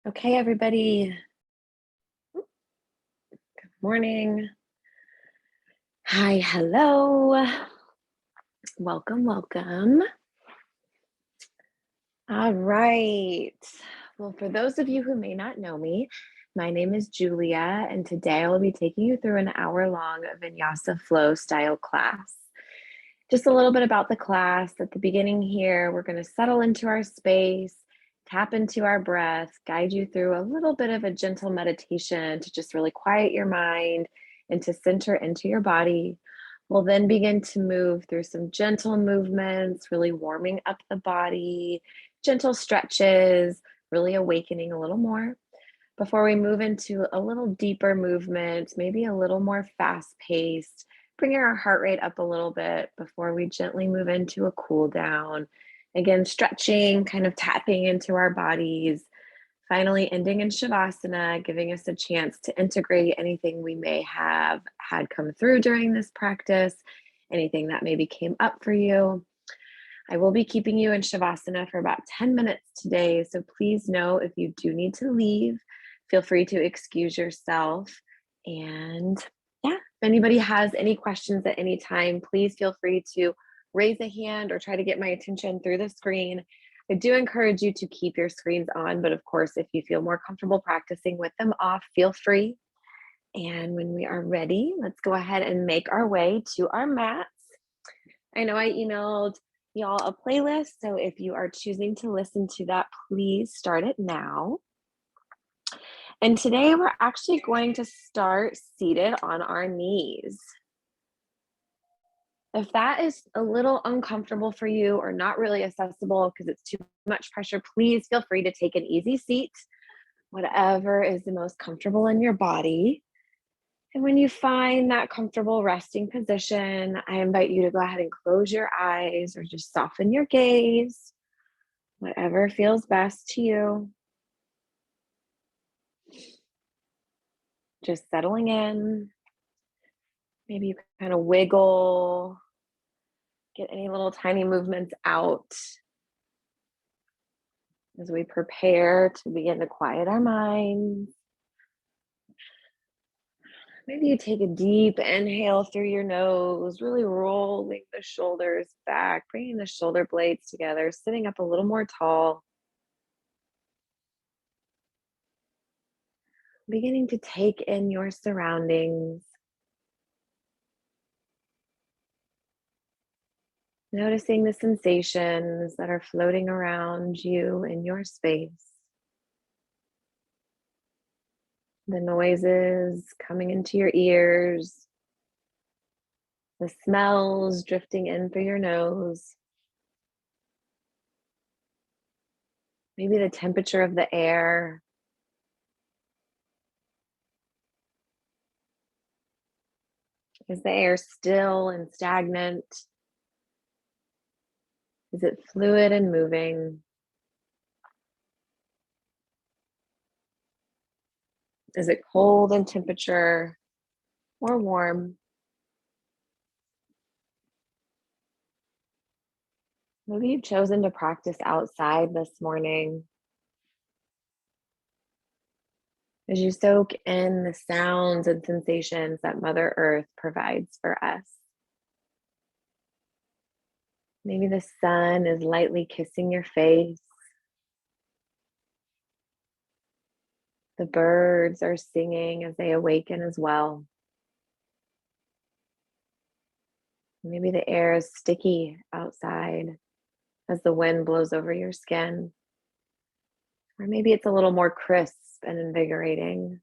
Okay, everybody. Good morning. Hi, hello. Welcome, welcome. All right. Well, for those of you who may not know me, my name is Julia, and today I will be taking you through an hour-long Vinyasa flow style class. Just a little bit about the class. At the beginning here, we're going to settle into our space, tap into our breath, guide you through a little bit of a gentle meditation to just really quiet your mind and to center into your body. We'll then begin to move through some gentle movements, really warming up the body, gentle stretches, really awakening a little more before we move into a little deeper movement, maybe a little more fast paced, bringing our heart rate up a little bit before we gently move into a cool down. Again, stretching, kind of tapping into our bodies, finally ending in Shavasana, giving us a chance to integrate anything we may have had come through during this practice, anything that maybe came up for you. I will be keeping you in Shavasana for about 10 minutes today, so please know if you do need to leave, feel free to excuse yourself. And yeah, if anybody has any questions at any time, please feel free to raise a hand or try to get my attention through the screen. I do encourage you to keep your screens on, but of course, if you feel more comfortable practicing with them off, feel free. And when we are ready, let's go ahead and make our way to our mats. I know I emailed y'all a playlist, so if you are choosing to listen to that, please start it now. And today we're actually going to start seated on our knees. If that is a little uncomfortable for you or not really accessible because it's too much pressure, please feel free to take an easy seat, whatever is the most comfortable in your body. And when you find that comfortable resting position, I invite you to go ahead and close your eyes or just soften your gaze, whatever feels best to you. Just settling in. Maybe you can kind of wiggle, get any little tiny movements out as we prepare to begin to quiet our minds. Maybe you take a deep inhale through your nose, really rolling the shoulders back, bringing the shoulder blades together, sitting up a little more tall. Beginning to take in your surroundings. Noticing the sensations that are floating around you in your space. The noises coming into your ears. The smells drifting in through your nose. Maybe the temperature of the air. Is the air still and stagnant? Is it fluid and moving? Is it cold in temperature or warm? Maybe you've chosen to practice outside this morning. As you soak in the sounds and sensations that Mother Earth provides for us. Maybe the sun is lightly kissing your face. The birds are singing as they awaken as well. Maybe the air is sticky outside as the wind blows over your skin. Or maybe it's a little more crisp and invigorating.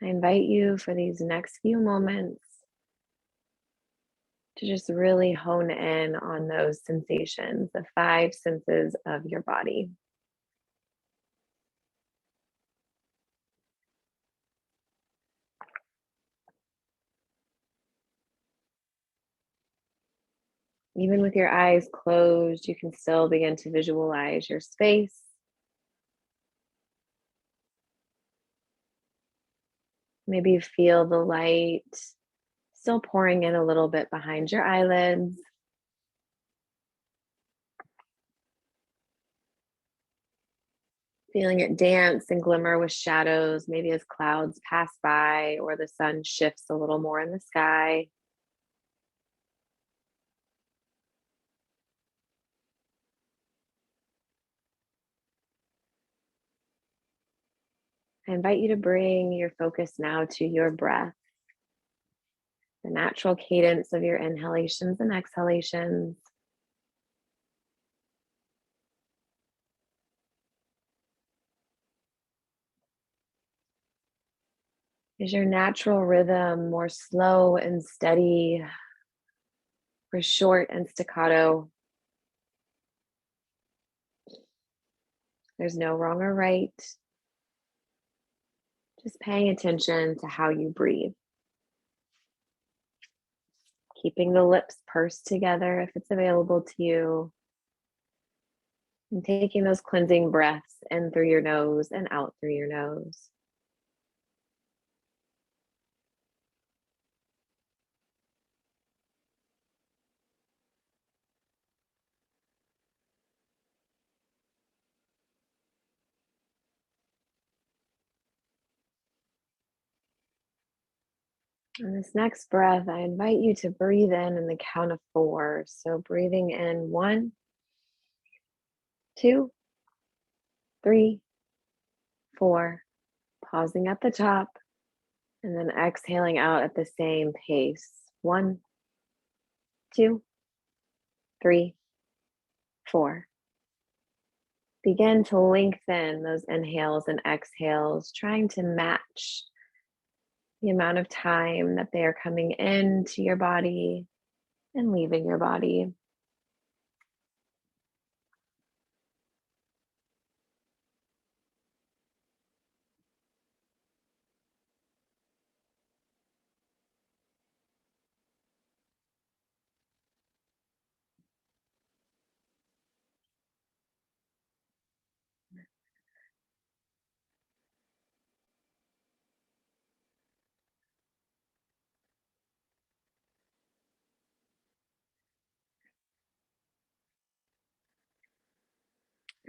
I invite you for these next few moments to just really hone in on those sensations, the 5 senses of your body. Even with your eyes closed, you can still begin to visualize your space. Maybe you feel the light still pouring in a little bit behind your eyelids. Feeling it dance and glimmer with shadows, maybe as clouds pass by or the sun shifts a little more in the sky. I invite you to bring your focus now to your breath, the natural cadence of your inhalations and exhalations. Is your natural rhythm more slow and steady or short and staccato? There's no wrong or right. Just paying attention to how you breathe. Keeping the lips pursed together if it's available to you. And taking those cleansing breaths in through your nose and out through your nose. On this next breath, I invite you to breathe in the count of 4. So breathing in 1, 2, 3, 4, pausing at the top, and then exhaling out at the same pace. 1, 2, 3, 4. Begin to lengthen those inhales and exhales, trying to match the amount of time that they are coming into your body and leaving your body.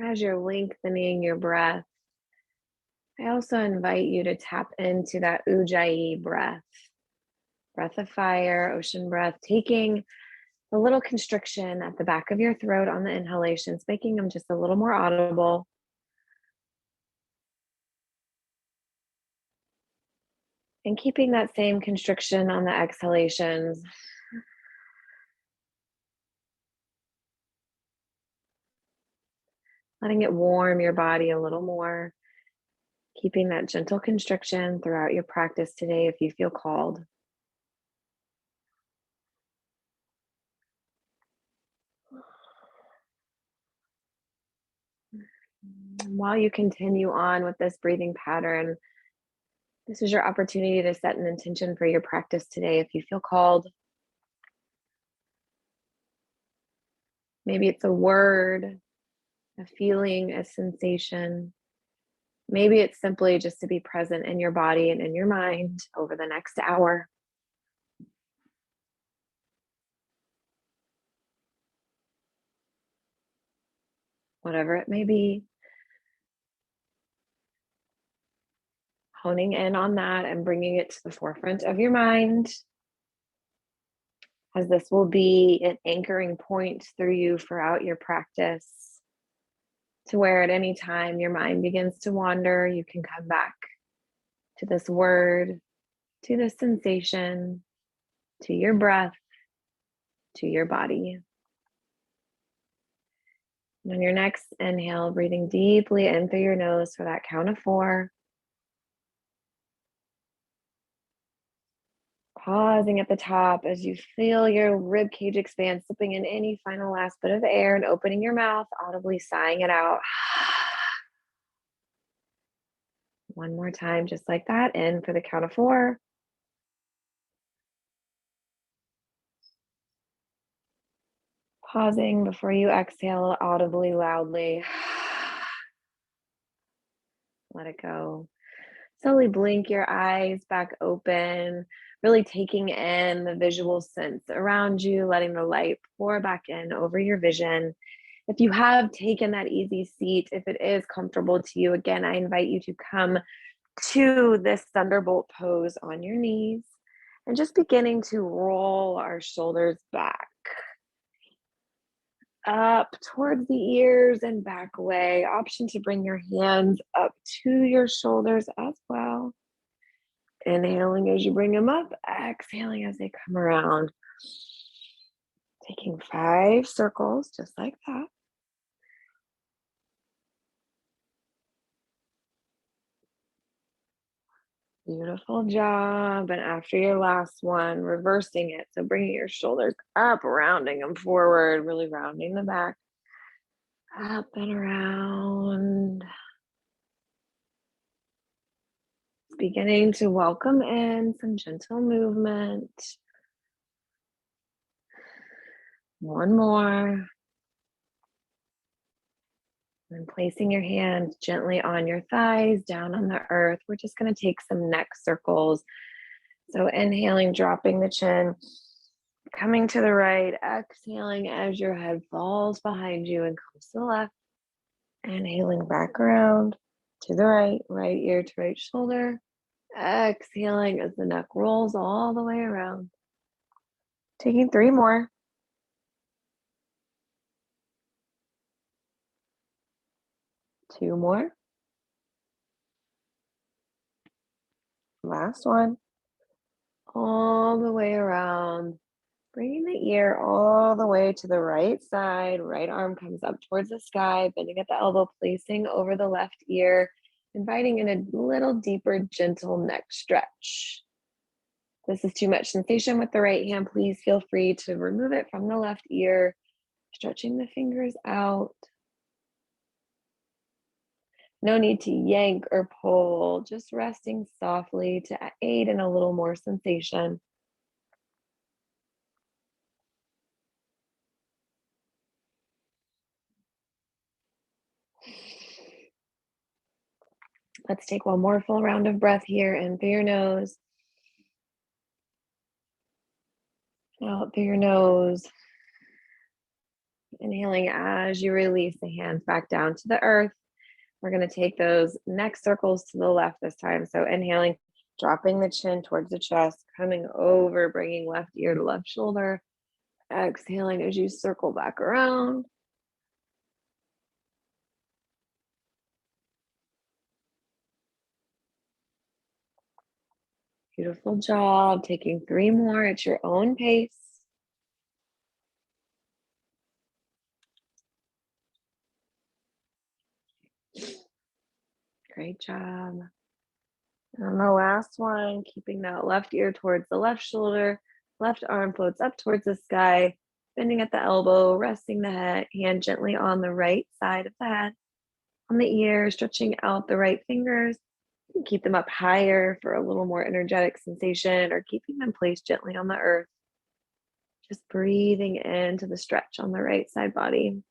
As you're lengthening your breath, I also invite you to tap into that ujjayi breath, breath of fire, ocean breath, taking a little constriction at the back of your throat on the inhalations, making them just a little more audible. And keeping that same constriction on the exhalations. Letting it warm your body a little more. Keeping that gentle constriction throughout your practice today if you feel called. While you continue on with this breathing pattern, this is your opportunity to set an intention for your practice today if you feel called. Maybe it's a word, a feeling, a sensation. Maybe it's simply just to be present in your body and in your mind over the next hour. Whatever it may be, honing in on that and bringing it to the forefront of your mind, as this will be an anchoring point through you throughout your practice, to where at any time your mind begins to wander, you can come back to this word, to this sensation, to your breath, to your body. And on your next inhale, breathing deeply in through your nose for that count of 4. Pausing at the top as you feel your rib cage expand, slipping in any final last bit of air and opening your mouth, audibly sighing it out. One more time, just like that. In for the count of 4. Pausing before you exhale audibly, loudly. Let it go. Slowly blink your eyes back open, really taking in the visual sense around you, letting the light pour back in over your vision. If you have taken that easy seat, if it is comfortable to you, again, I invite you to come to this thunderbolt pose on your knees and just beginning to roll our shoulders back, up towards the ears and back away. Option to bring your hands up to your shoulders as well. Inhaling as you bring them up, exhaling as they come around. Taking 5 circles just like that. Beautiful job. And after your last one, reversing it. So bringing your shoulders up, rounding them forward, really rounding the back. Up and around. Beginning to welcome in some gentle movement. One more. And placing your hands gently on your thighs, down on the earth. We're just going to take some neck circles. So inhaling, dropping the chin, coming to the right, exhaling as your head falls behind you and comes to the left. Inhaling back around to the right, right ear to right shoulder. Exhaling as the neck rolls all the way around. Taking 3 more. 2 more. Last one. All the way around. Bringing the ear all the way to the right side. Right arm comes up towards the sky, bending at the elbow, placing over the left ear, inviting in a little deeper, gentle neck stretch. If this is too much sensation with the right hand, please feel free to remove it from the left ear, stretching the fingers out. No need to yank or pull, just resting softly to aid in a little more sensation. Let's take one more full round of breath here in through your nose. Out through your nose. Inhaling as you release the hands back down to the earth. We're going to take those neck circles to the left this time. So inhaling, dropping the chin towards the chest, coming over, bringing left ear to left shoulder. Exhaling as you circle back around. Beautiful job. Taking 3 more at your own pace. Great job. And on the last one, keeping that left ear towards the left shoulder, left arm floats up towards the sky, bending at the elbow, resting the hand gently on the right side of the head, on the ear, stretching out the right fingers. You can keep them up higher for a little more energetic sensation, or keeping them placed gently on the earth. Just breathing into the stretch on the right side body.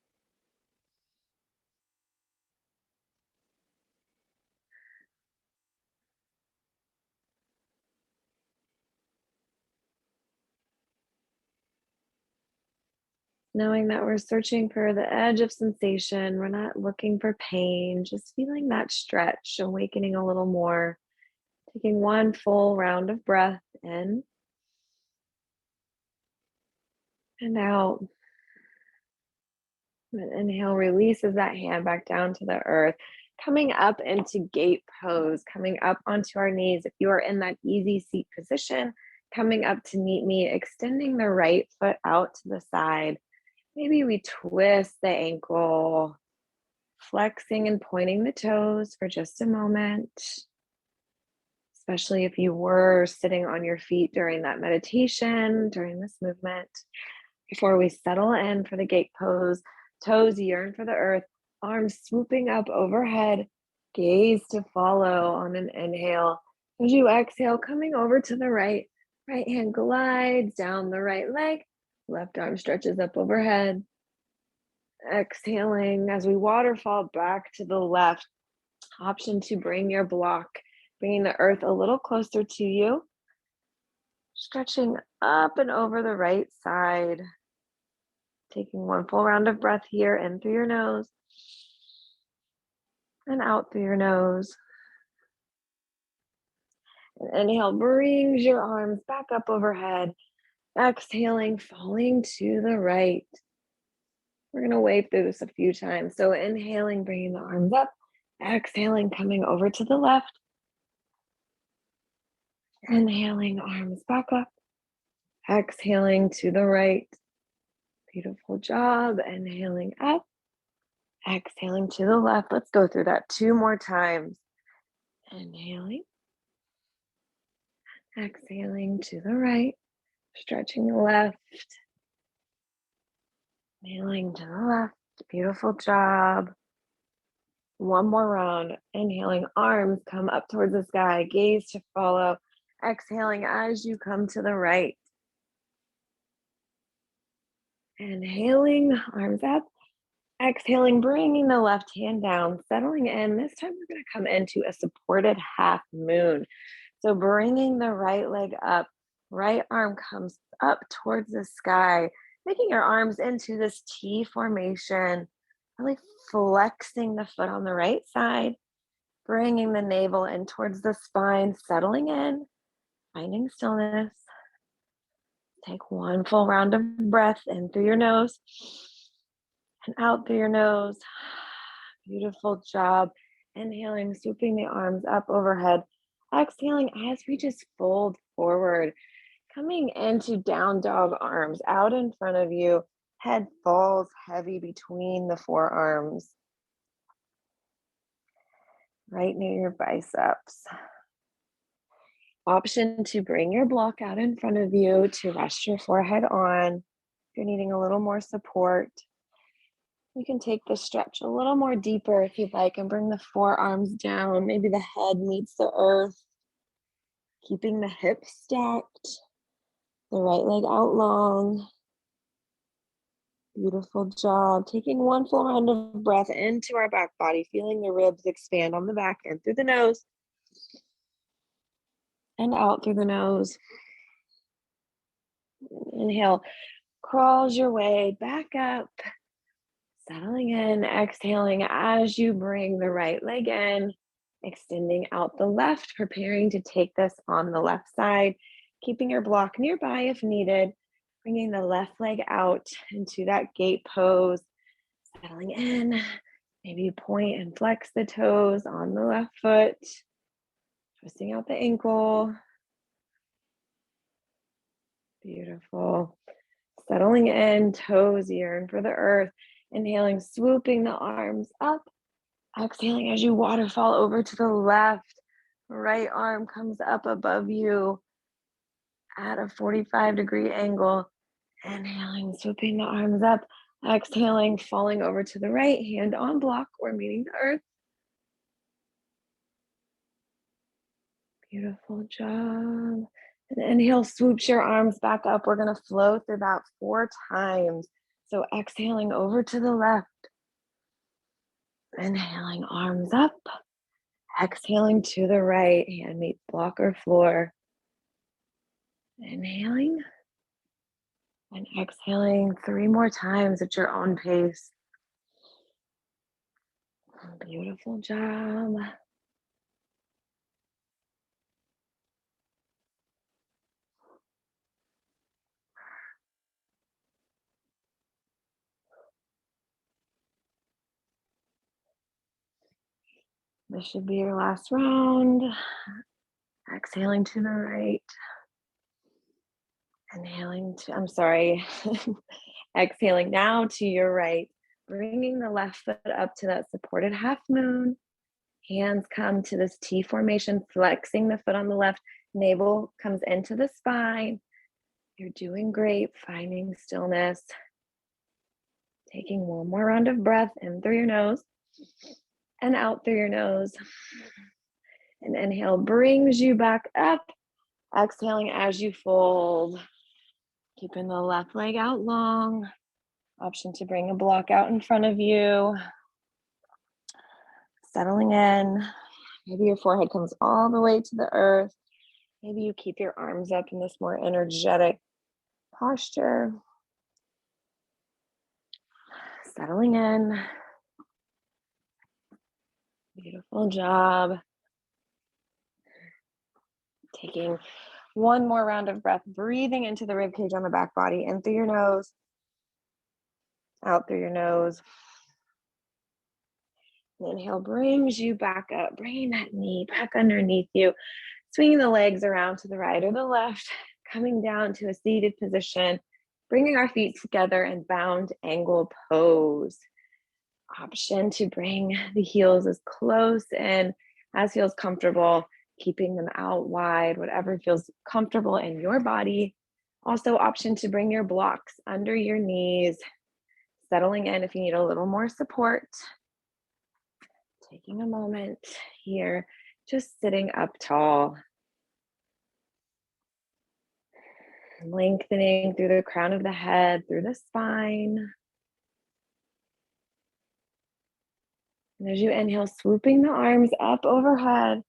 Knowing that we're searching for the edge of sensation, we're not looking for pain, just feeling that stretch, awakening a little more. Taking one full round of breath in and out. And inhale, releases that hand back down to the earth. Coming up into gate pose, coming up onto our knees. If you are in that easy seat position, coming up to meet me, extending the right foot out to the side. Maybe we twist the ankle, flexing and pointing the toes for just a moment. Especially if you were sitting on your feet during that meditation, during this movement. Before we settle in for the gate pose, toes yearn for the earth, arms swooping up overhead, gaze to follow on an inhale. As you exhale, coming over to the right, right hand glides down the right leg, left arm stretches up overhead. Exhaling as we waterfall back to the left. Option to bring your block, bringing the earth a little closer to you, stretching up and over the right side. Taking one full round of breath here, in through your nose and out through your nose. And inhale, brings your arms back up overhead. Exhaling, falling to the right. We're going to wave through this a few times. So inhaling, bringing the arms up. Exhaling, coming over to the left. Inhaling, arms back up. Exhaling to the right. Beautiful job. Inhaling up. Exhaling to the left. Let's go through that 2 more times. Inhaling. Exhaling to the right. Stretching the left. Inhaling to the left. Beautiful job. One more round. Inhaling, arms come up towards the sky, gaze to follow. Exhaling as you come to the right. Inhaling, arms up. Exhaling, bringing the left hand down, settling in. This time we're going to come into a supported half moon. So bringing the right leg up, right arm comes up towards the sky, making your arms into this T formation, really flexing the foot on the right side, bringing the navel in towards the spine, settling in, finding stillness. Take one full round of breath in through your nose and out through your nose. Beautiful job. Inhaling, swooping the arms up overhead. Exhaling as we just fold forward. Coming into down dog, arms out in front of you. Head falls heavy between the forearms, right near your biceps. Option to bring your block out in front of you to rest your forehead on. If you're needing a little more support, you can take the stretch a little more deeper if you'd like and bring the forearms down. Maybe the head meets the earth, keeping the hips stacked, the right leg out long. Beautiful job. Taking one full round of breath into our back body, feeling the ribs expand on the back and through the nose and out through the nose. Inhale, crawls your way back up, settling in, exhaling as you bring the right leg in, extending out the left, preparing to take this on the left side, keeping your block nearby if needed, bringing the left leg out into that gate pose, settling in. Maybe you point and flex the toes on the left foot, twisting out the ankle. Beautiful. Settling in, toes yearn for the earth. Inhaling, swooping the arms up. Exhaling as you waterfall over to the left. Right arm comes up above you at a 45-degree angle. Inhaling, swooping the arms up. Exhaling, falling over to the right, hand on block or meeting the earth. Beautiful job. And inhale, swoops your arms back up. We're going to flow through that 4 times. So exhaling over to the left. Inhaling, arms up. Exhaling to the right, hand meets block or floor. Inhaling and exhaling 3 more times at your own pace. Beautiful job. This should be your last round. Exhaling to the right. Inhaling to, I'm sorry. Exhaling now to your right. Bringing the left foot up to that supported half moon. Hands come to this T formation, flexing the foot on the left. Navel comes into the spine. You're doing great, finding stillness. Taking one more round of breath in through your nose and out through your nose. And inhale brings you back up. Exhaling as you fold. Keeping the left leg out long. Option to bring a block out in front of you. Settling in. Maybe your forehead comes all the way to the earth. Maybe you keep your arms up in this more energetic posture. Settling in. Beautiful job. Taking one more round of breath, breathing into the rib cage on the back body, in through your nose, out through your nose. Inhale brings you back up, bringing that knee back underneath you, swinging the legs around to the right or the left, coming down to a seated position, bringing our feet together in bound angle pose. Option to bring the heels as close in as feels comfortable, keeping them out wide, whatever feels comfortable in your body. Also, option to bring your blocks under your knees, settling in if you need a little more support. Taking a moment here, just sitting up tall. Lengthening through the crown of the head, through the spine. And as you inhale, swooping the arms up overhead.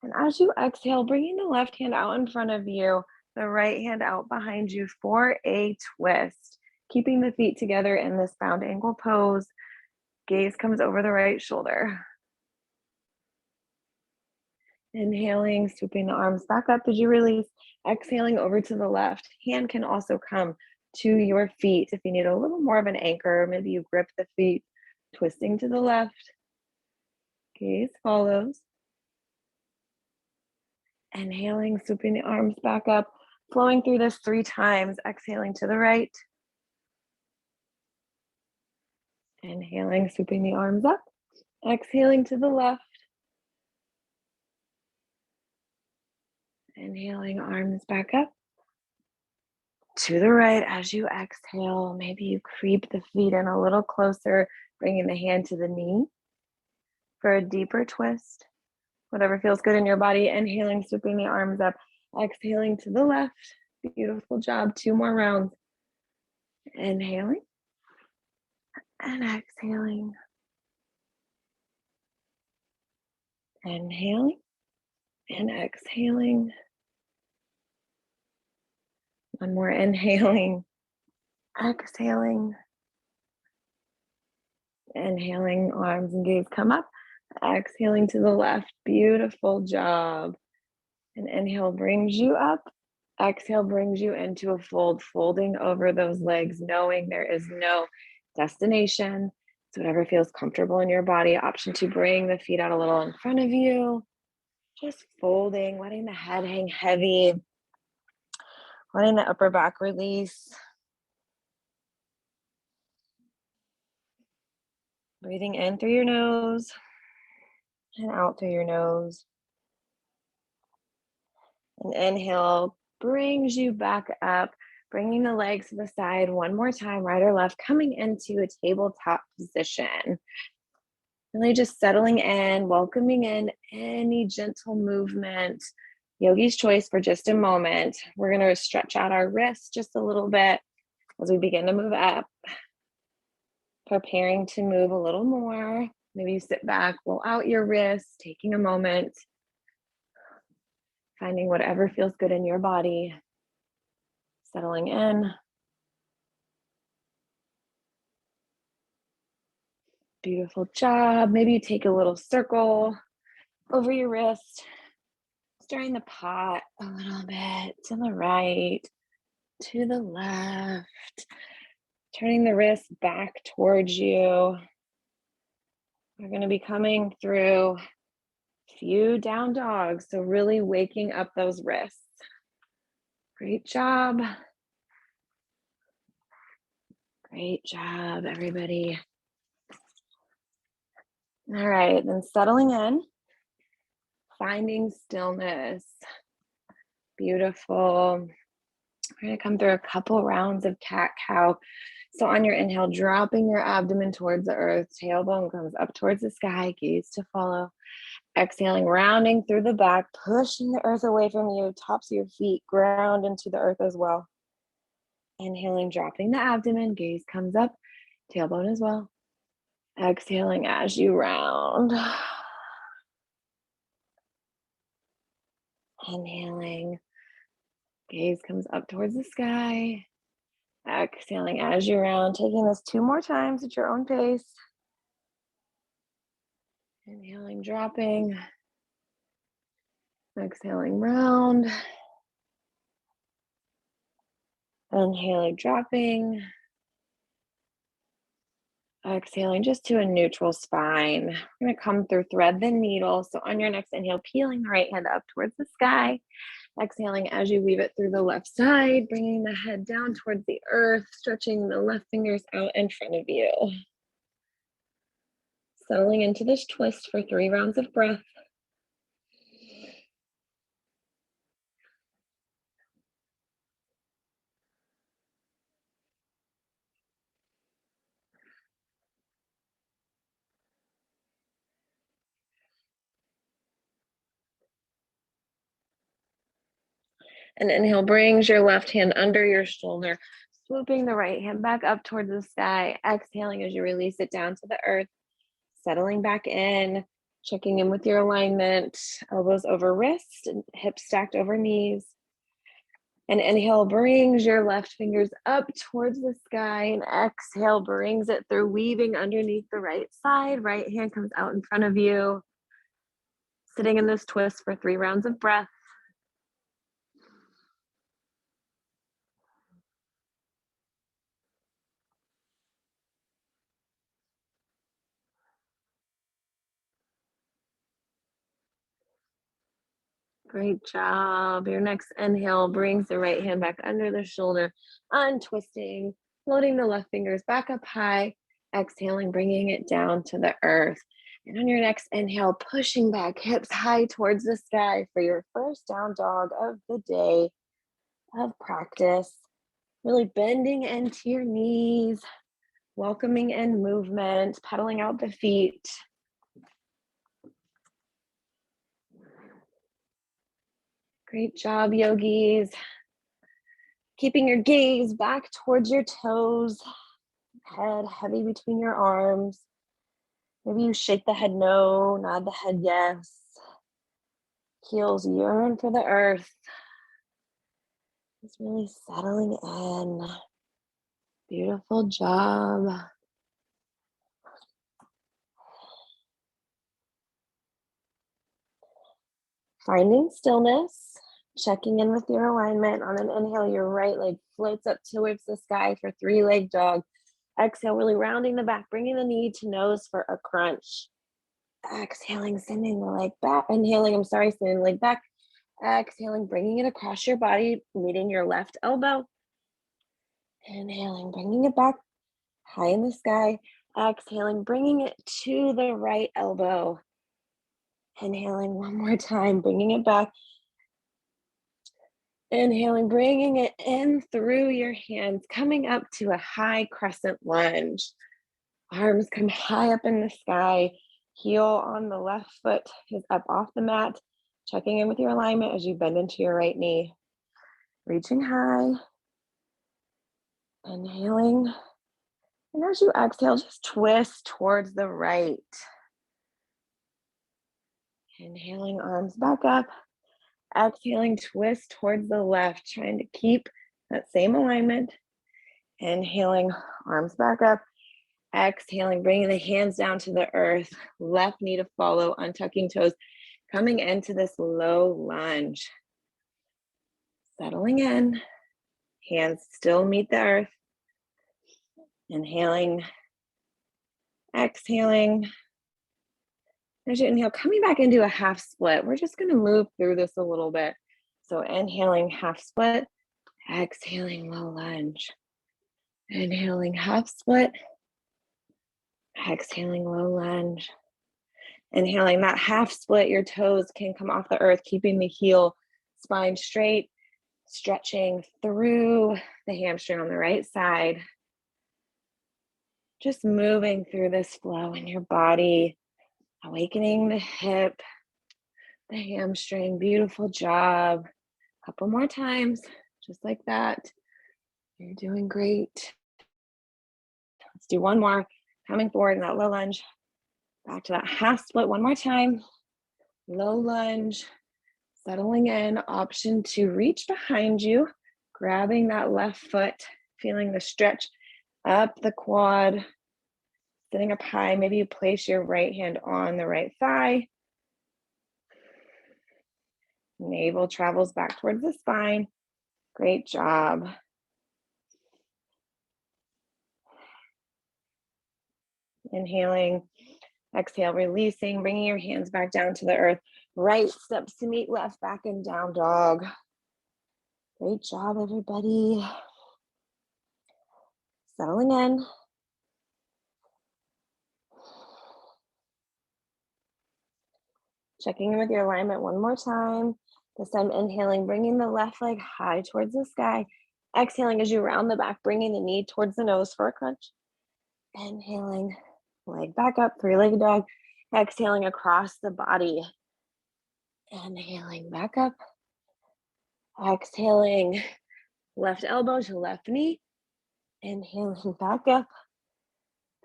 And as you exhale, bringing the left hand out in front of you, the right hand out behind you for a twist. Keeping the feet together in this bound ankle pose. Gaze comes over the right shoulder. Inhaling, swooping the arms back up as you release. Exhaling over to the left. Hand can also come to your feet if you need a little more of an anchor. Maybe you grip the feet, twisting to the left. Gaze follows. Inhaling, swooping the arms back up, flowing through this 3 times. Exhaling to the right. Inhaling, swooping the arms up. Exhaling to the left. Inhaling, arms back up. To the right as you exhale. Maybe you creep the feet in a little closer, bringing the hand to the knee for a deeper twist. Whatever feels good in your body. Inhaling, swooping the arms up. Exhaling to the left. Beautiful job. 2 more rounds. Inhaling and exhaling. Inhaling and exhaling. One more inhaling, exhaling. Inhaling, arms and gaze come up. Exhaling to the left. Beautiful job. And inhale brings you up. Exhale brings you into a fold, folding over those legs, knowing there is no destination. It's whatever feels comfortable in your body. Option to bring the feet out a little in front of you. Just folding, letting the head hang heavy. Letting the upper back release. Breathing in through your nose and out through your nose. And inhale brings you back up, bringing the legs to the side one more time, right or left, coming into a tabletop position. Really just settling in, welcoming in any gentle movement. Yogi's choice for just a moment. We're going to stretch out our wrists just a little bit as we begin to move up. Preparing to move a little more. Maybe you sit back, roll out your wrists, taking a moment. Finding whatever feels good in your body. Settling in. Beautiful job. Maybe you take a little circle over your wrist, stirring the pot a little bit to the right, to the left, turning the wrist back towards you. We're going to be coming through a few down dogs, so really waking up those wrists. Great job. Great job, everybody. All right, then settling in, finding stillness. Beautiful. We're going to come through a couple rounds of cat-cow. So on your inhale, dropping your abdomen towards the earth, tailbone comes up towards the sky, gaze to follow. Exhaling, rounding through the back, pushing the earth away from you, tops of your feet ground into the earth as well. Inhaling, dropping the abdomen, gaze comes up, tailbone as well. Exhaling as you round. Inhaling, gaze comes up towards the sky. Exhaling as you round, taking this 2 more times at your own pace. Inhaling, dropping. Exhaling, round. Inhaling, dropping. Exhaling just to a neutral spine. We're going to come through thread the needle. So on your next inhale, peeling the right hand up towards the sky. Exhaling as you weave it through the left side, bringing the head down towards the earth, stretching the left fingers out in front of you. Settling into this twist for 3 rounds of breath. And inhale brings your left hand under your shoulder, swooping the right hand back up towards the sky. Exhaling as you release it down to the earth, settling back in, checking in with your alignment, elbows over wrist, and hips stacked over knees. And inhale brings your left fingers up towards the sky, and exhale brings it through, weaving underneath the right side. Right hand comes out in front of you, sitting in this twist for 3 rounds of breath. Great job. Your next inhale brings the right hand back under the shoulder, untwisting, floating the left fingers back up high, exhaling, bringing it down to the earth. And on your next inhale, pushing back, hips high towards the sky for your first down dog of the day of practice. Really bending into your knees, welcoming in movement, pedaling out the feet. Great job, yogis. Keeping your gaze back towards your toes, head heavy between your arms. Maybe you shake the head no, nod the head yes. Heels yearn for the earth. Just really settling in. Beautiful job. Finding stillness, checking in with your alignment. On an inhale, your right leg floats up towards the sky for 3-leg dog. Exhale, really rounding the back, bringing the knee to nose for a crunch. Exhaling, sending the leg back. Inhaling, sending the leg back. Exhaling, bringing it across your body, meeting your left elbow. Inhaling, bringing it back high in the sky. Exhaling, bringing it to the right elbow. Inhaling one more time, bringing it back. Inhaling, bringing it in through your hands, coming up to a high crescent lunge. Arms come high up in the sky. Heel on the left foot is up off the mat. Checking in with your alignment as you bend into your right knee. Reaching high. Inhaling. And as you exhale, just twist towards the right. Inhaling, arms back up. Exhaling, twist towards the left, trying to keep that same alignment. Inhaling, arms back up. Exhaling, bringing the hands down to the earth. Left knee to follow, untucking toes, coming into this low lunge. Settling in. Hands still meet the earth. Inhaling. Exhaling. As you inhale, coming back into a half split. We're just going to move through this a little bit. So inhaling, half split. Exhaling, low lunge. Inhaling, half split. Exhaling, low lunge. Inhaling, that half split, your toes can come off the earth, keeping the heel spine straight, stretching through the hamstring on the right side. Just moving through this flow in your body, awakening the hip, the hamstring. Beautiful job. A couple more times, just like that. You're doing great. Let's do one more. Coming forward in that low lunge. Back to that half split one more time. Low lunge. Settling in. Option to reach behind you, grabbing that left foot, Feeling the stretch up the quad, sitting up high. Maybe you place your right hand on the right thigh. Navel travels back towards the spine. Great job. Inhaling, exhale, releasing, bringing your hands back down to the earth. Right steps to meet left, back in down dog. Great job, everybody. Settling in. Checking in with your alignment one more time. This time inhaling, bringing the left leg high towards the sky. Exhaling as you round the back, bringing the knee towards the nose for a crunch. Inhaling, leg back up, three-legged dog. Exhaling across the body. Inhaling back up. Exhaling, left elbow to left knee. Inhaling back up.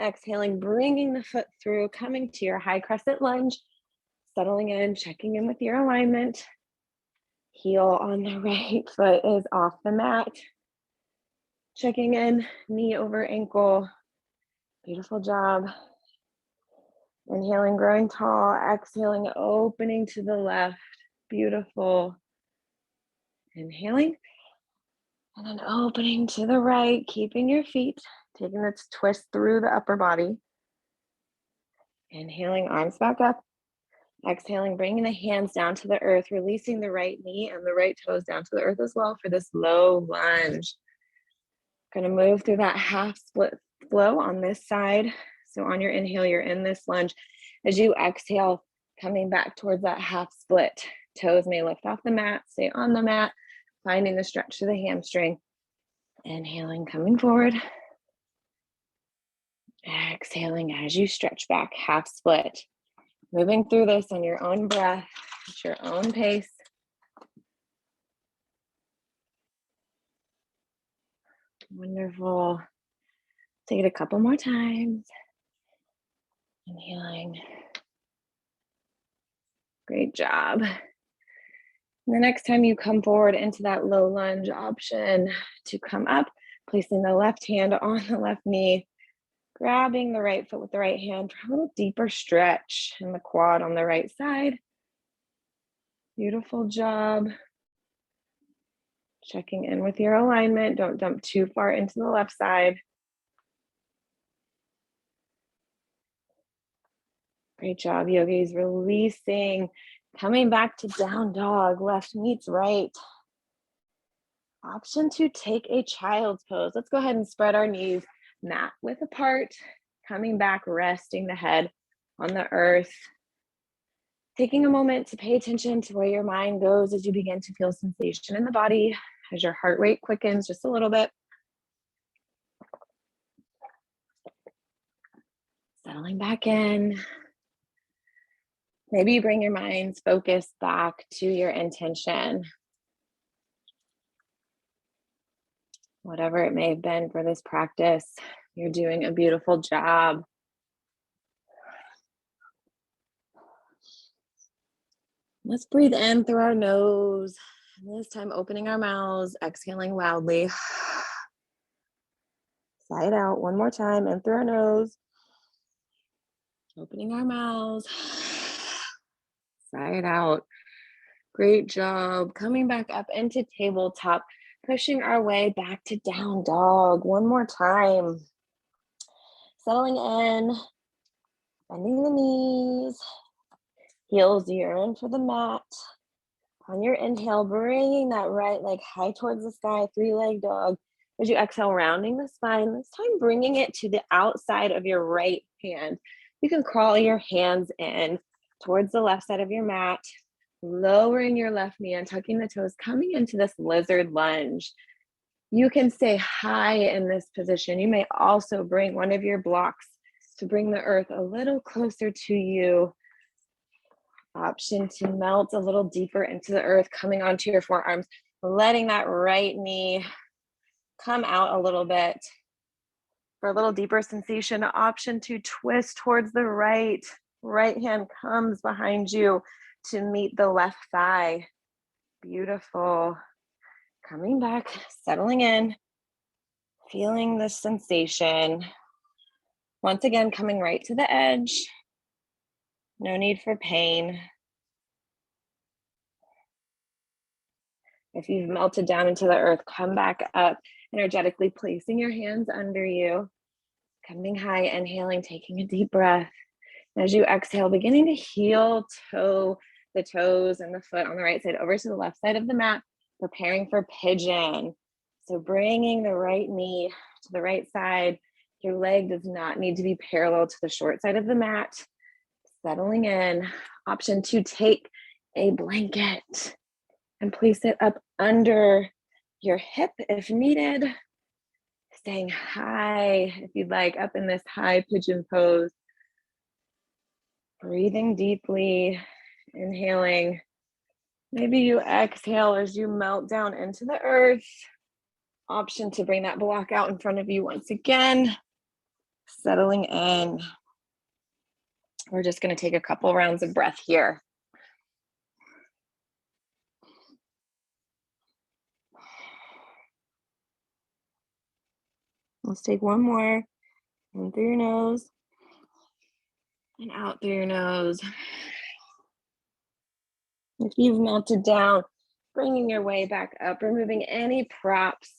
Exhaling, bringing the foot through, coming to your high crescent lunge. Settling in, checking in with your alignment. Heel on the right foot is off the mat. Checking in, knee over ankle. Beautiful job. Inhaling, growing tall. Exhaling, opening to the left. Beautiful. Inhaling. And then opening to the right, keeping your feet, taking this twist through the upper body. Inhaling, arms back up. Exhaling, bringing the hands down to the earth, releasing the right knee and the right toes down to the earth as well for this low lunge. Gonna move through that half split flow on this side. So on your inhale, you're in this lunge. As you exhale, coming back towards that half split. Toes may lift off the mat, stay on the mat, finding the stretch to the hamstring. Inhaling, coming forward. Exhaling as you stretch back, half split. Moving through this on your own breath, at your own pace. Wonderful. Take it a couple more times. Inhaling. Great job. And the next time you come forward into that low lunge option to come up, placing the left hand on the left knee, grabbing the right foot with the right hand for a little deeper stretch in the quad on the right side. Beautiful job. Checking in with your alignment. Don't dump too far into the left side. Great job, yogis. Releasing, coming back to down dog. Left meets right. Option to take a child's pose. Let's go ahead and spread our knees mat width apart. Coming back, resting the head on the earth. Taking a moment to pay attention to where your mind goes as you begin to feel sensation in the body, as your heart rate quickens just a little bit. Settling back in. Maybe you bring your mind's focus back to your intention. Whatever it may have been for this practice, you're doing a beautiful job. Let's breathe in through our nose. And this time opening our mouths, exhaling loudly. Sigh it out one more time, in through our nose. Opening our mouths. Sigh it out. Great job. Coming back up into tabletop, pushing our way back to down dog. One more time. Settling in, bending the knees. Heels yearn for the mat. On your inhale, bringing that right leg high towards the sky, three-leg dog. As you exhale, rounding the spine, this time bringing it to the outside of your right hand. You can crawl your hands in towards the left side of your mat, lowering your left knee and tucking the toes, coming into this lizard lunge. You can stay high in this position. You may also bring one of your blocks to bring the earth a little closer to you. Option to melt a little deeper into the earth, coming onto your forearms, letting that right knee come out a little bit. For a little deeper sensation, option to twist towards the right. Right hand comes behind you to meet the left thigh. Beautiful. Coming back, settling in. Feeling the sensation. Once again, coming right to the edge. No need for pain. If you've melted down into the earth, come back up, energetically placing your hands under you. Coming high, inhaling, taking a deep breath. As you exhale, beginning to heel toe the toes and the foot on the right side over to the left side of the mat, preparing for pigeon. So bringing the right knee to the right side. Your leg does not need to be parallel to the short side of the mat. Settling in. Option 2, take a blanket and place it up under your hip if needed. Staying high, if you'd like, up in this high pigeon pose. Breathing deeply, inhaling. Maybe you exhale as you melt down into the earth. Option to bring that block out in front of you once again. Settling in. We're just going to take a couple rounds of breath here. Let's take one more. In through your nose and out through your nose. If you've melted down, bringing your way back up, removing any props,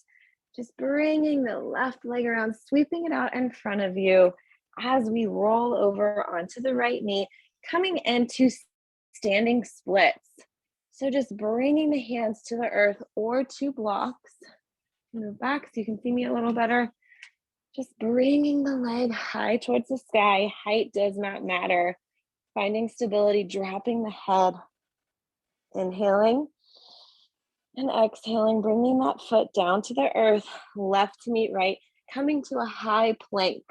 just bringing the left leg around, sweeping it out in front of you as we roll over onto the right knee, coming into standing splits. So just bringing the hands to the earth or to blocks. Move back so you can see me a little better. Just bringing the leg high towards the sky. Height does not matter. Finding stability, dropping the head. Inhaling and exhaling, bringing that foot down to the earth, left to meet right, coming to a high plank.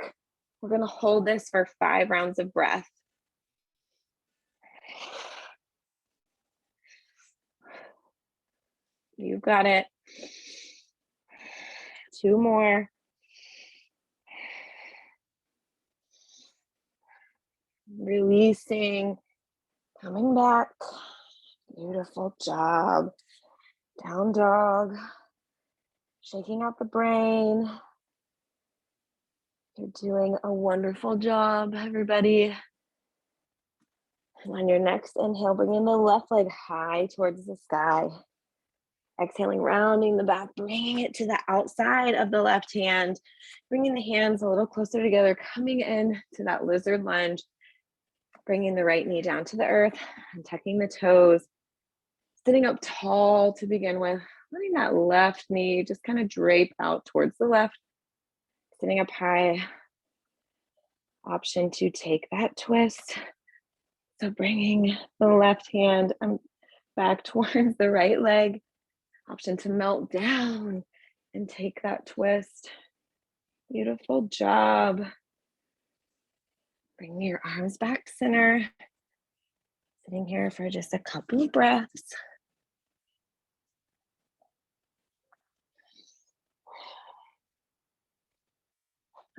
We're going to hold this for 5 rounds of breath. You got it. 2 more. Releasing, coming back. Beautiful job. Down dog. Shaking out the brain. You're doing a wonderful job, everybody. And on your next inhale, bringing the left leg high towards the sky. Exhaling, rounding the back, bringing it to the outside of the left hand, bringing the hands a little closer together, coming in to that lizard lunge, bringing the right knee down to the earth and tucking the toes, sitting up tall to begin with, letting that left knee just kind of drape out towards the left, sitting up high. Option to take that twist. So bringing the left hand back towards the right leg. Option to melt down and take that twist. Beautiful job. Bring your arms back center. Sitting here for just a couple of breaths.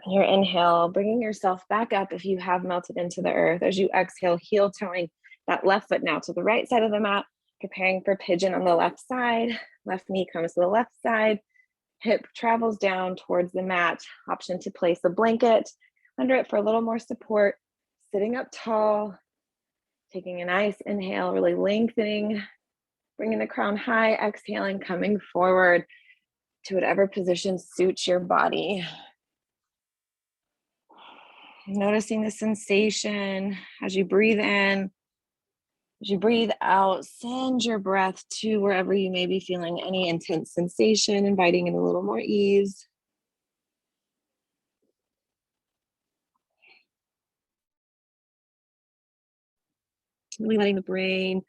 On your inhale, bringing yourself back up if you have melted into the earth. As you exhale, heel toeing that left foot now to the right side of the mat, preparing for pigeon on the left side. Left knee comes to the left side. Hip travels down towards the mat. Option to place a blanket under it for a little more support. Sitting up tall, taking a nice inhale, really lengthening, bringing the crown high, exhaling, coming forward to whatever position suits your body. Noticing the sensation as you breathe in. As you breathe out, send your breath to wherever you may be feeling any intense sensation, inviting in a little more ease. Really letting the brain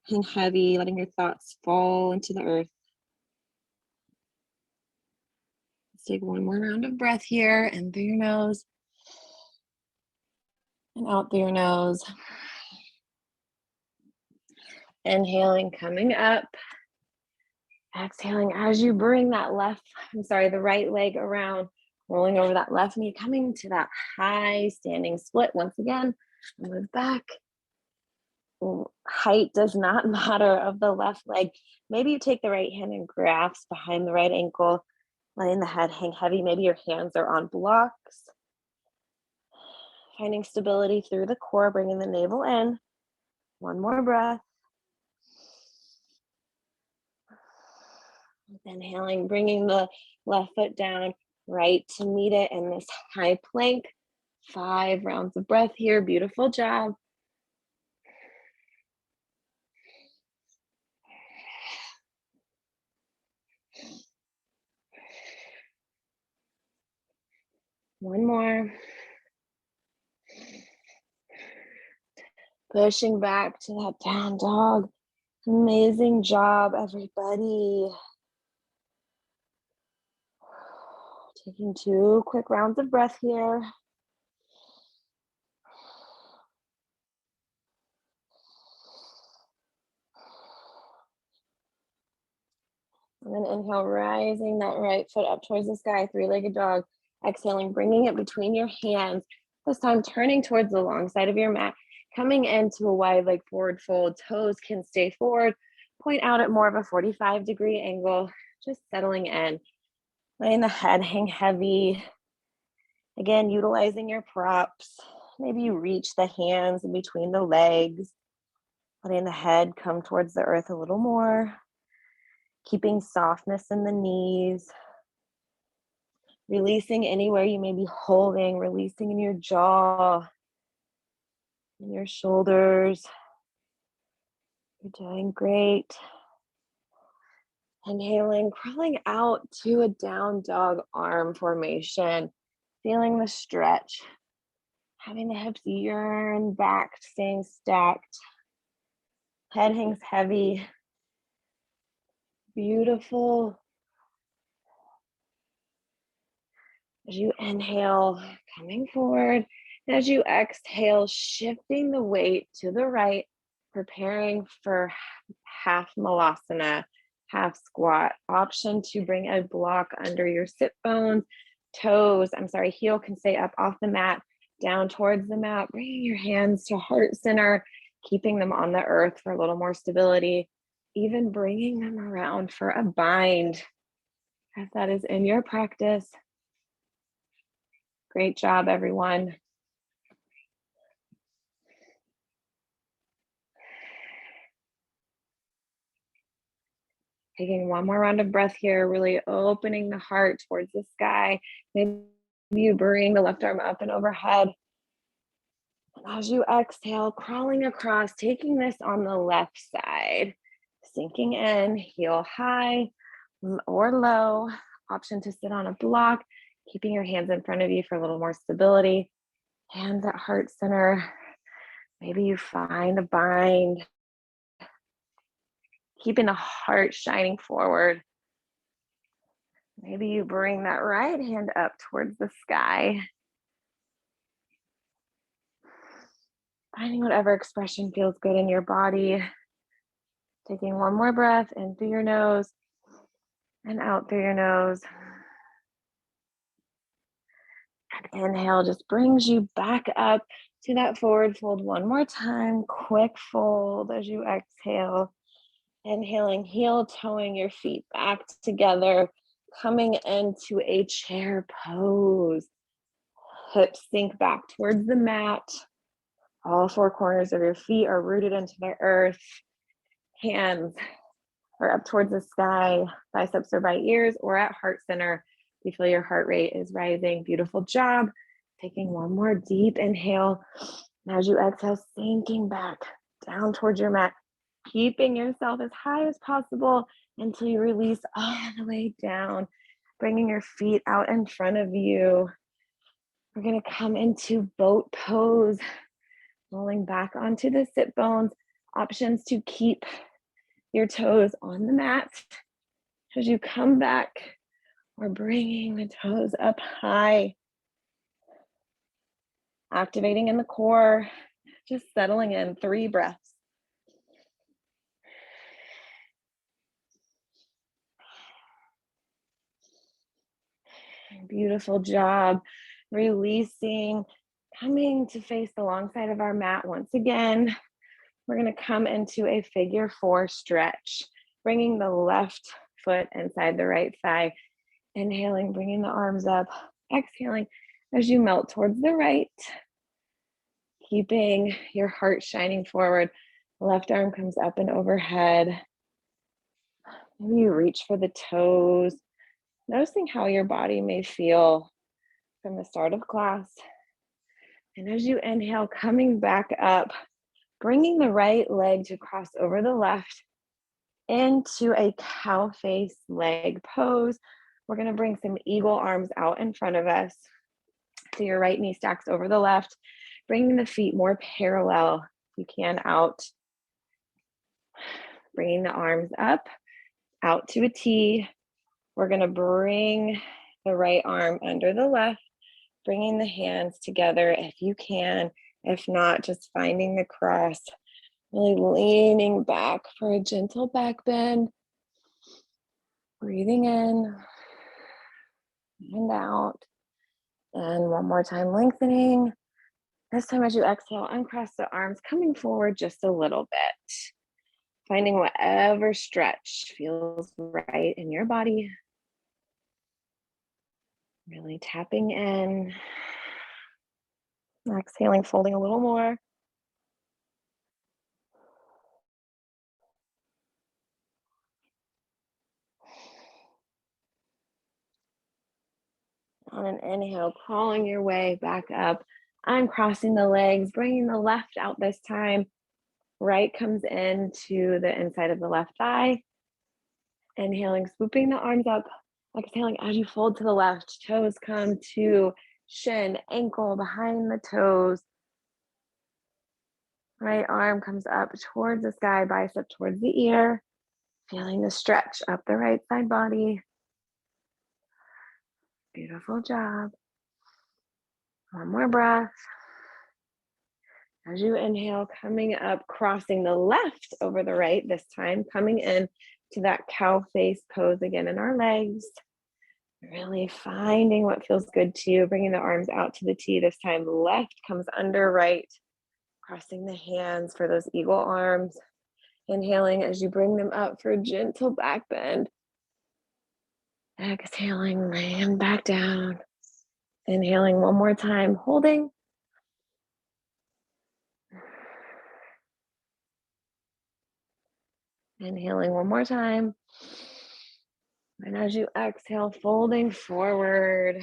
hang heavy, letting your thoughts fall into the earth. Let's take one more round of breath here, in through your nose and out through your nose. Inhaling, coming up. Exhaling as you bring that the right leg around, rolling over that left knee, coming to that high standing split once again. Move back. Height does not matter of the left leg. Maybe you take the right hand and grasp behind the right ankle. letting the head hang heavy. Maybe your hands are on blocks. Finding stability through the core, bringing the navel in. One more breath. Inhaling, bringing the left foot down, right to meet it in this high plank. 5 rounds of breath here. Beautiful job. One more. Pushing back to that down dog. Amazing job, everybody. Taking 2 quick rounds of breath here. And then inhale, rising that right foot up towards the sky, 3-legged dog. Exhaling, bringing it between your hands. This time turning towards the long side of your mat, coming into a wide leg forward fold. Toes can stay forward, point out at more of a 45-degree angle, just settling in. Letting the head hang heavy. Again, utilizing your props. Maybe you reach the hands in between the legs, letting the head come towards the earth a little more. Keeping softness in the knees. Releasing anywhere you may be holding, releasing in your jaw, in your shoulders. You're doing great. Inhaling, crawling out to a down dog arm formation. Feeling the stretch. Having the hips yearn back, staying stacked. Head hangs heavy. Beautiful. As you inhale, coming forward. And as you exhale, shifting the weight to the right, preparing for half malasana, half squat. Option to bring a block under your sit bones. Heel can stay up off the mat, down towards the mat, bringing your hands to heart center, keeping them on the earth for a little more stability, even bringing them around for a bind, if that is in your practice. Great job, everyone. Taking one more round of breath here, really opening the heart towards the sky. Maybe you bring the left arm up and overhead. And as you exhale, crawling across, taking this on the left side, sinking in, heel high or low. Option to sit on a block, keeping your hands in front of you for a little more stability. Hands at heart center. Maybe you find a bind. Keeping the heart shining forward. Maybe you bring that right hand up towards the sky. Finding whatever expression feels good in your body. Taking one more breath in through your nose and out through your nose. And inhale just brings you back up to that forward fold one more time. Quick fold as you exhale. Inhaling, heel toeing your feet back together. Coming into a chair pose. Hips sink back towards the mat. All 4 corners of your feet are rooted into the earth. Hands are up towards the sky. Biceps are by ears or at heart center. You feel your heart rate is rising. Beautiful job. Taking one more deep inhale. And as you exhale, sinking back down towards your mat. Keeping yourself as high as possible until you release all the way down. Bringing your feet out in front of you. We're going to come into boat pose. Rolling back onto the sit bones. Options to keep your toes on the mat as you come back, or bringing the toes up high. Activating in the core, just settling in 3 breaths. Beautiful job. Releasing, coming to face the long side of our mat once again. We're going to come into a figure 4 stretch, bringing the left foot inside the right thigh, Inhaling, bringing the arms up. Exhaling as you melt towards the right, keeping your heart shining forward. Left arm comes up and overhead. Maybe you reach for the toes, noticing how your body may feel from the start of class. And as you inhale, coming back up, bringing the right leg to cross over the left into a cow face leg pose. We're going to bring some eagle arms out in front of us. So your right knee stacks over the left, bringing the feet more parallel, if you can, out. Bringing the arms up, out to a T. We're going to bring the right arm under the left, bringing the hands together if you can. If not, just finding the cross, really leaning back for a gentle back bend. Breathing in and out. And one more time, lengthening. This time as you exhale, uncross the arms, coming forward just a little bit. Finding whatever stretch feels right in your body. Really tapping in. Exhaling, folding a little more. On an inhale, crawling your way back up, uncrossing the legs, bringing the left out this time. Right comes into the inside of the left thigh. Inhaling, swooping the arms up. Exhaling as you fold to the left. Toes come to shin, ankle behind the toes. Right arm comes up towards the sky, bicep towards the ear. Feeling the stretch up the right side body. Beautiful job. One more breath. As you inhale, coming up, crossing the left over the right this time, coming in to that cow face pose again in our legs. Really finding what feels good to you, bringing the arms out to the T this time. Left comes under right, crossing the hands for those eagle arms. Inhaling as you bring them up for a gentle back bend. Exhaling, land back down. Inhaling one more time, holding. Inhaling one more time. And as you exhale, folding forward.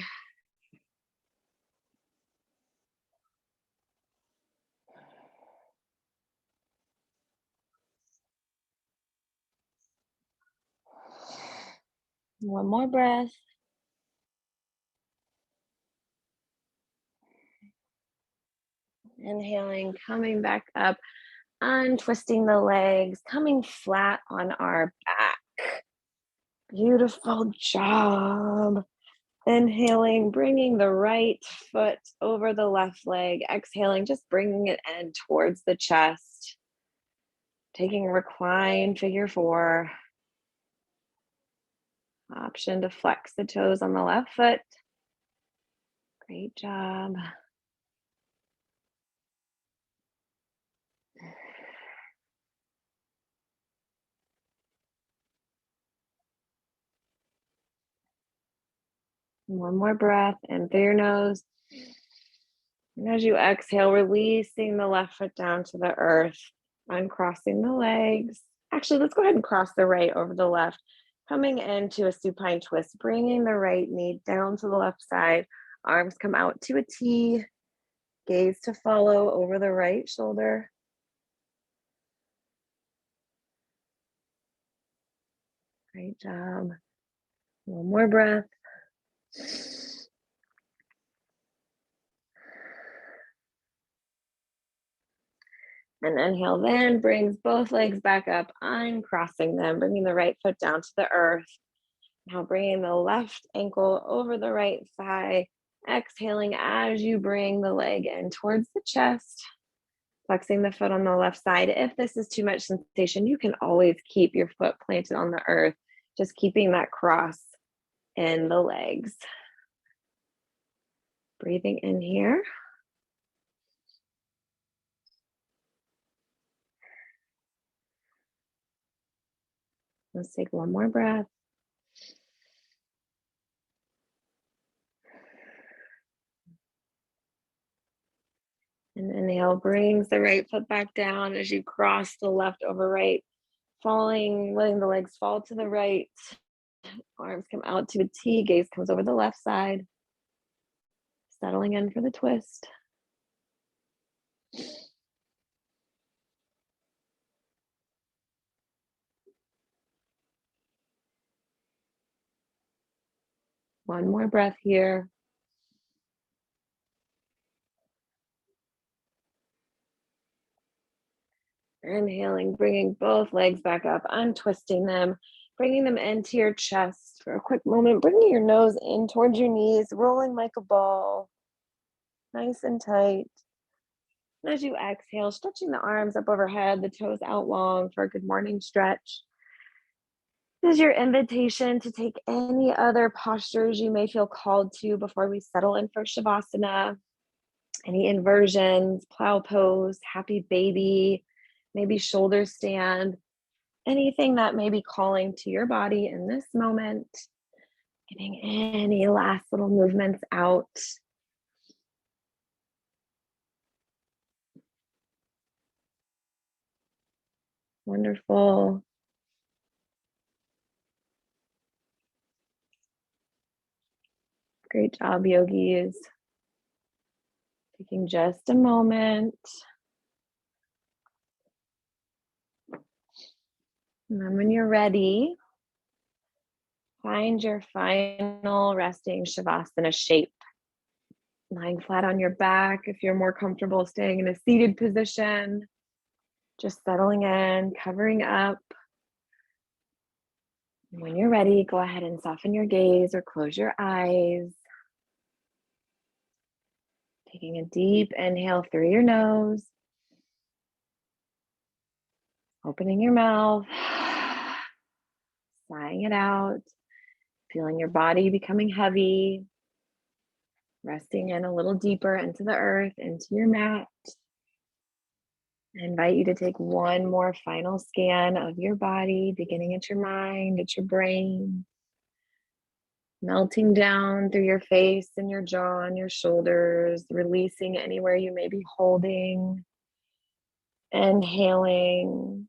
One more breath. Inhaling, coming back up, untwisting the legs, coming flat on our back. Beautiful job. Inhaling, bringing the right foot over the left leg. Exhaling, just bringing it in towards the chest. Taking a recline, figure four. Option to flex the toes on the left foot. Great job. One more breath in through your nose. And as you exhale, releasing the left foot down to the earth, uncrossing the legs. Actually, let's go ahead and cross the right over the left, coming into a supine twist, bringing the right knee down to the left side. Arms come out to a T, gaze to follow over the right shoulder. Great job. One more breath. And inhale then brings both legs back up, uncrossing them, bringing the right foot down to the earth. Now bringing the left ankle over the right thigh, exhaling as you bring the leg in towards the chest, flexing the foot on the left side. If this is too much sensation, you can always keep your foot planted on the earth, just keeping that cross in the legs. Breathing in here. Let's take one more breath. And inhale brings the right foot back down as you cross the left over right, falling, letting the legs fall to the right. Arms come out to a T, gaze comes over the left side, settling in for the twist. One more breath here. Inhaling, bringing both legs back up, untwisting them, bringing them into your chest for a quick moment, bringing your nose in towards your knees, rolling like a ball, nice and tight. And as you exhale, stretching the arms up overhead, the toes out long for a good morning stretch. This is your invitation to take any other postures you may feel called to before we settle in for Shavasana. Any inversions, plow pose, happy baby, maybe shoulder stand, anything that may be calling to your body in this moment. Getting any last little movements out. Wonderful. Great job, yogis. Taking just a moment. And then when you're ready, find your final resting Shavasana shape. Lying flat on your back if you're more comfortable staying in a seated position. Just settling in, covering up. When you're ready, go ahead and soften your gaze or close your eyes. Taking a deep inhale through your nose. Opening your mouth. Sighing it out. Feeling your body becoming heavy. Resting in a little deeper into the earth, into your mat. I invite you to take one more final scan of your body, beginning at your mind, at your brain. Melting down through your face and your jaw and your shoulders, releasing anywhere you may be holding. Inhaling.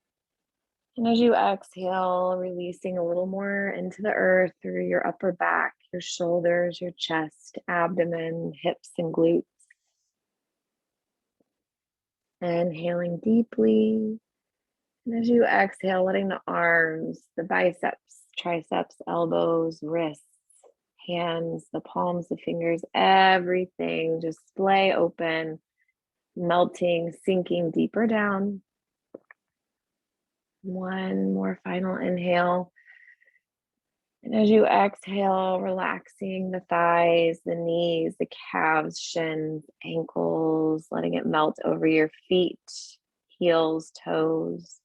And as you exhale, releasing a little more into the earth through your upper back, your shoulders, your chest, abdomen, hips, and glutes. Inhaling deeply. And as you exhale, letting the arms, the biceps, triceps, elbows, wrists, hands, the palms, the fingers, everything just splay open, melting, sinking deeper down. One more final inhale. And as you exhale, relaxing the thighs, the knees, the calves, shins, ankles, letting it melt over your feet, heels, toes.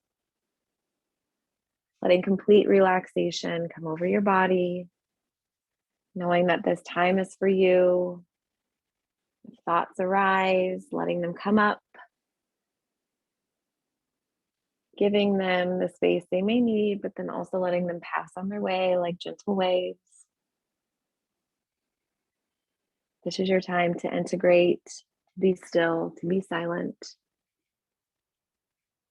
Letting complete relaxation come over your body, knowing that this time is for you. If thoughts arise, letting them come up, giving them the space they may need, but then also letting them pass on their way like gentle waves. This is your time to integrate, to be still, to be silent.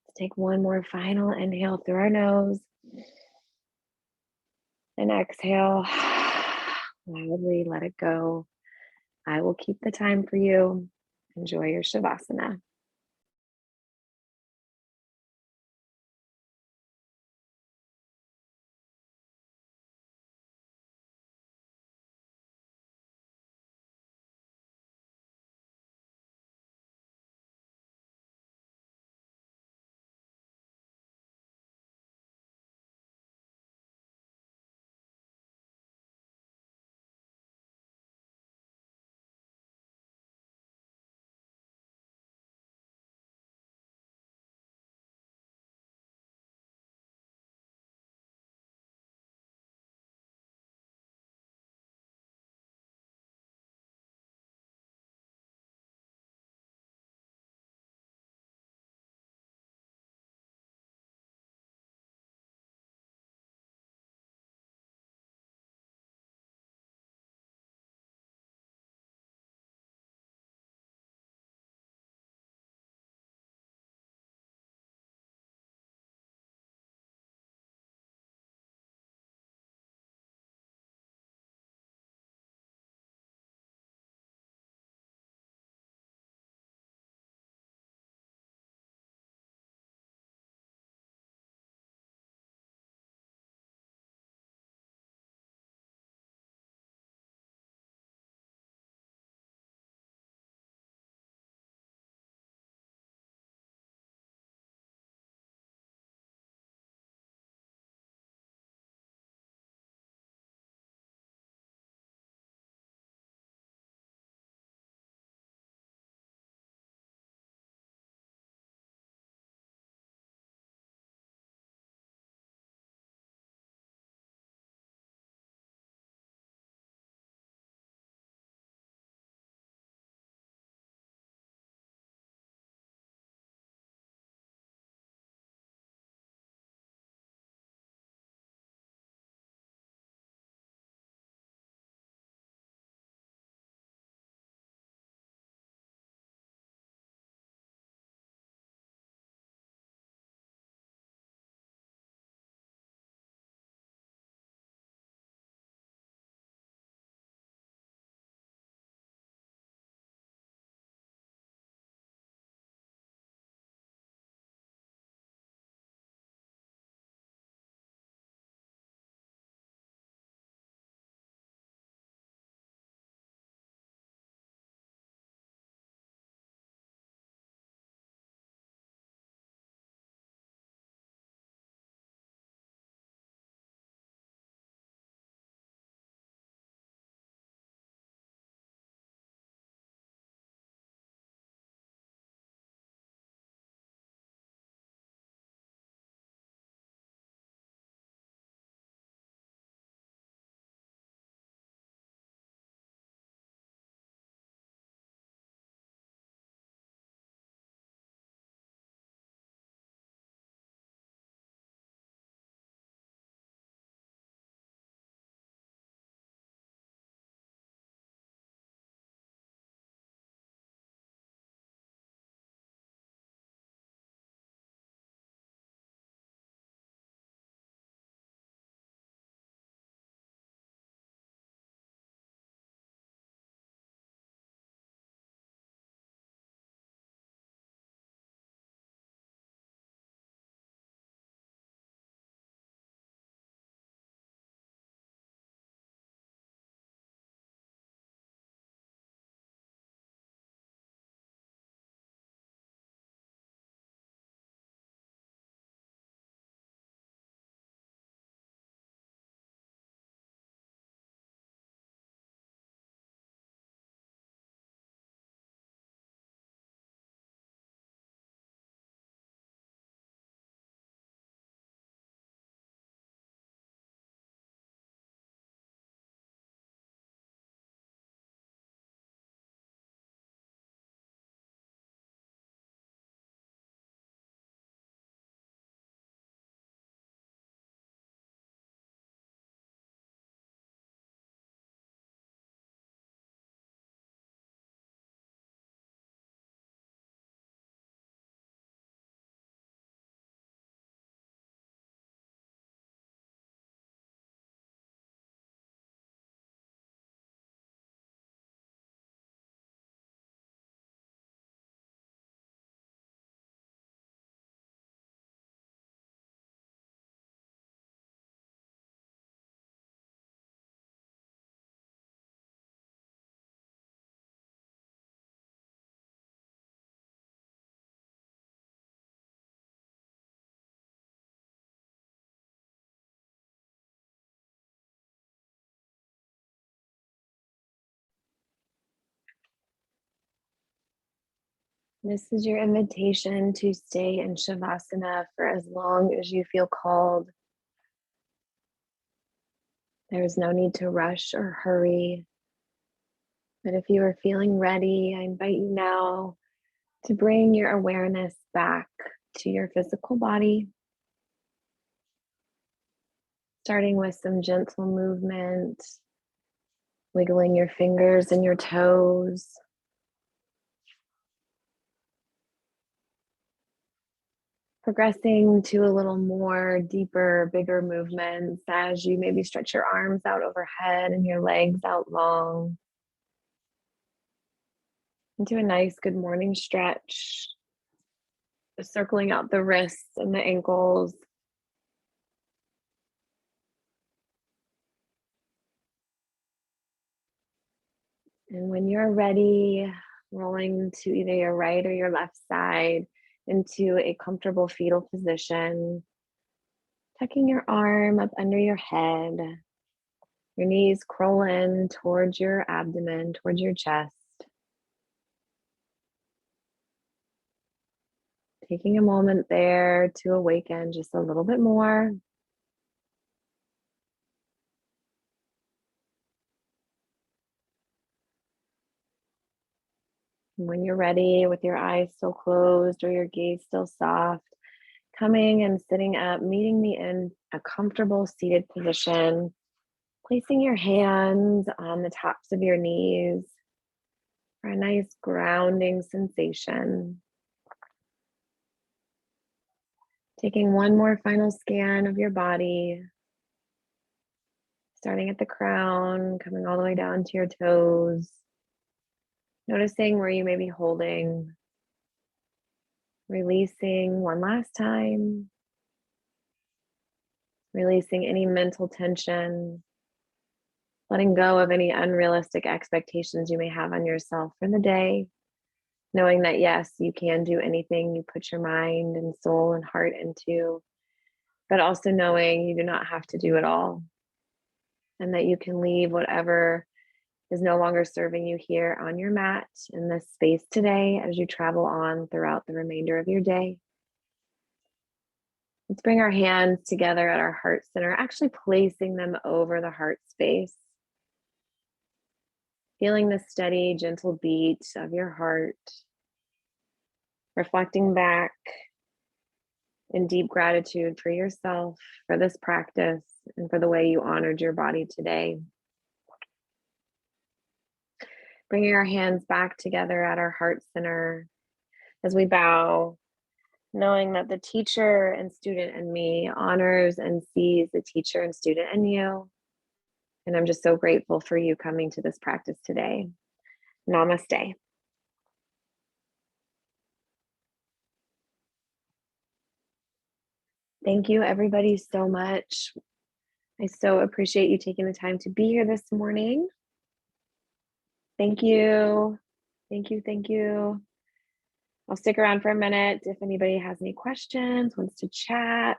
To take one more final inhale through our nose. And exhale, loudly let it go. I will keep the time for you. Enjoy your Shavasana. This is your invitation to stay in Shavasana for as long as you feel called. There is no need to rush or hurry. But if you are feeling ready, I invite you now to bring your awareness back to your physical body, starting with some gentle movement, wiggling your fingers and your toes. Progressing to a little more deeper, bigger movements as you maybe stretch your arms out overhead and your legs out long. Into a nice good morning stretch, circling out the wrists and the ankles. And when you're ready, rolling to either your right or your left side into a comfortable fetal position, tucking your arm up under your head, your knees curl in towards your abdomen, towards your chest. Taking a moment there to awaken just a little bit more. When you're ready, with your eyes still closed or your gaze still soft, coming and sitting up, meeting me in a comfortable seated position, placing your hands on the tops of your knees for a nice grounding sensation. Taking one more final scan of your body, starting at the crown, coming all the way down to your toes. Noticing where you may be holding, releasing one last time, releasing any mental tension, letting go of any unrealistic expectations you may have on yourself for the day, knowing that yes, you can do anything you put your mind and soul and heart into, but also knowing you do not have to do it all and that you can leave whatever is no longer serving you here on your mat in this space today as you travel on throughout the remainder of your day. Let's bring our hands together at our heart center, actually placing them over the heart space. Feeling the steady, gentle beat of your heart. Reflecting back in deep gratitude for yourself, for this practice, and for the way you honored your body today. Bringing our hands back together at our heart center as we bow, knowing that the teacher and student in me honors and sees the teacher and student in you. And I'm just so grateful for you coming to this practice today. Namaste. Thank you, everybody, so much. I so appreciate you taking the time to be here this morning. Thank you. Thank you. Thank you. I'll stick around for a minute if anybody has any questions, wants to chat.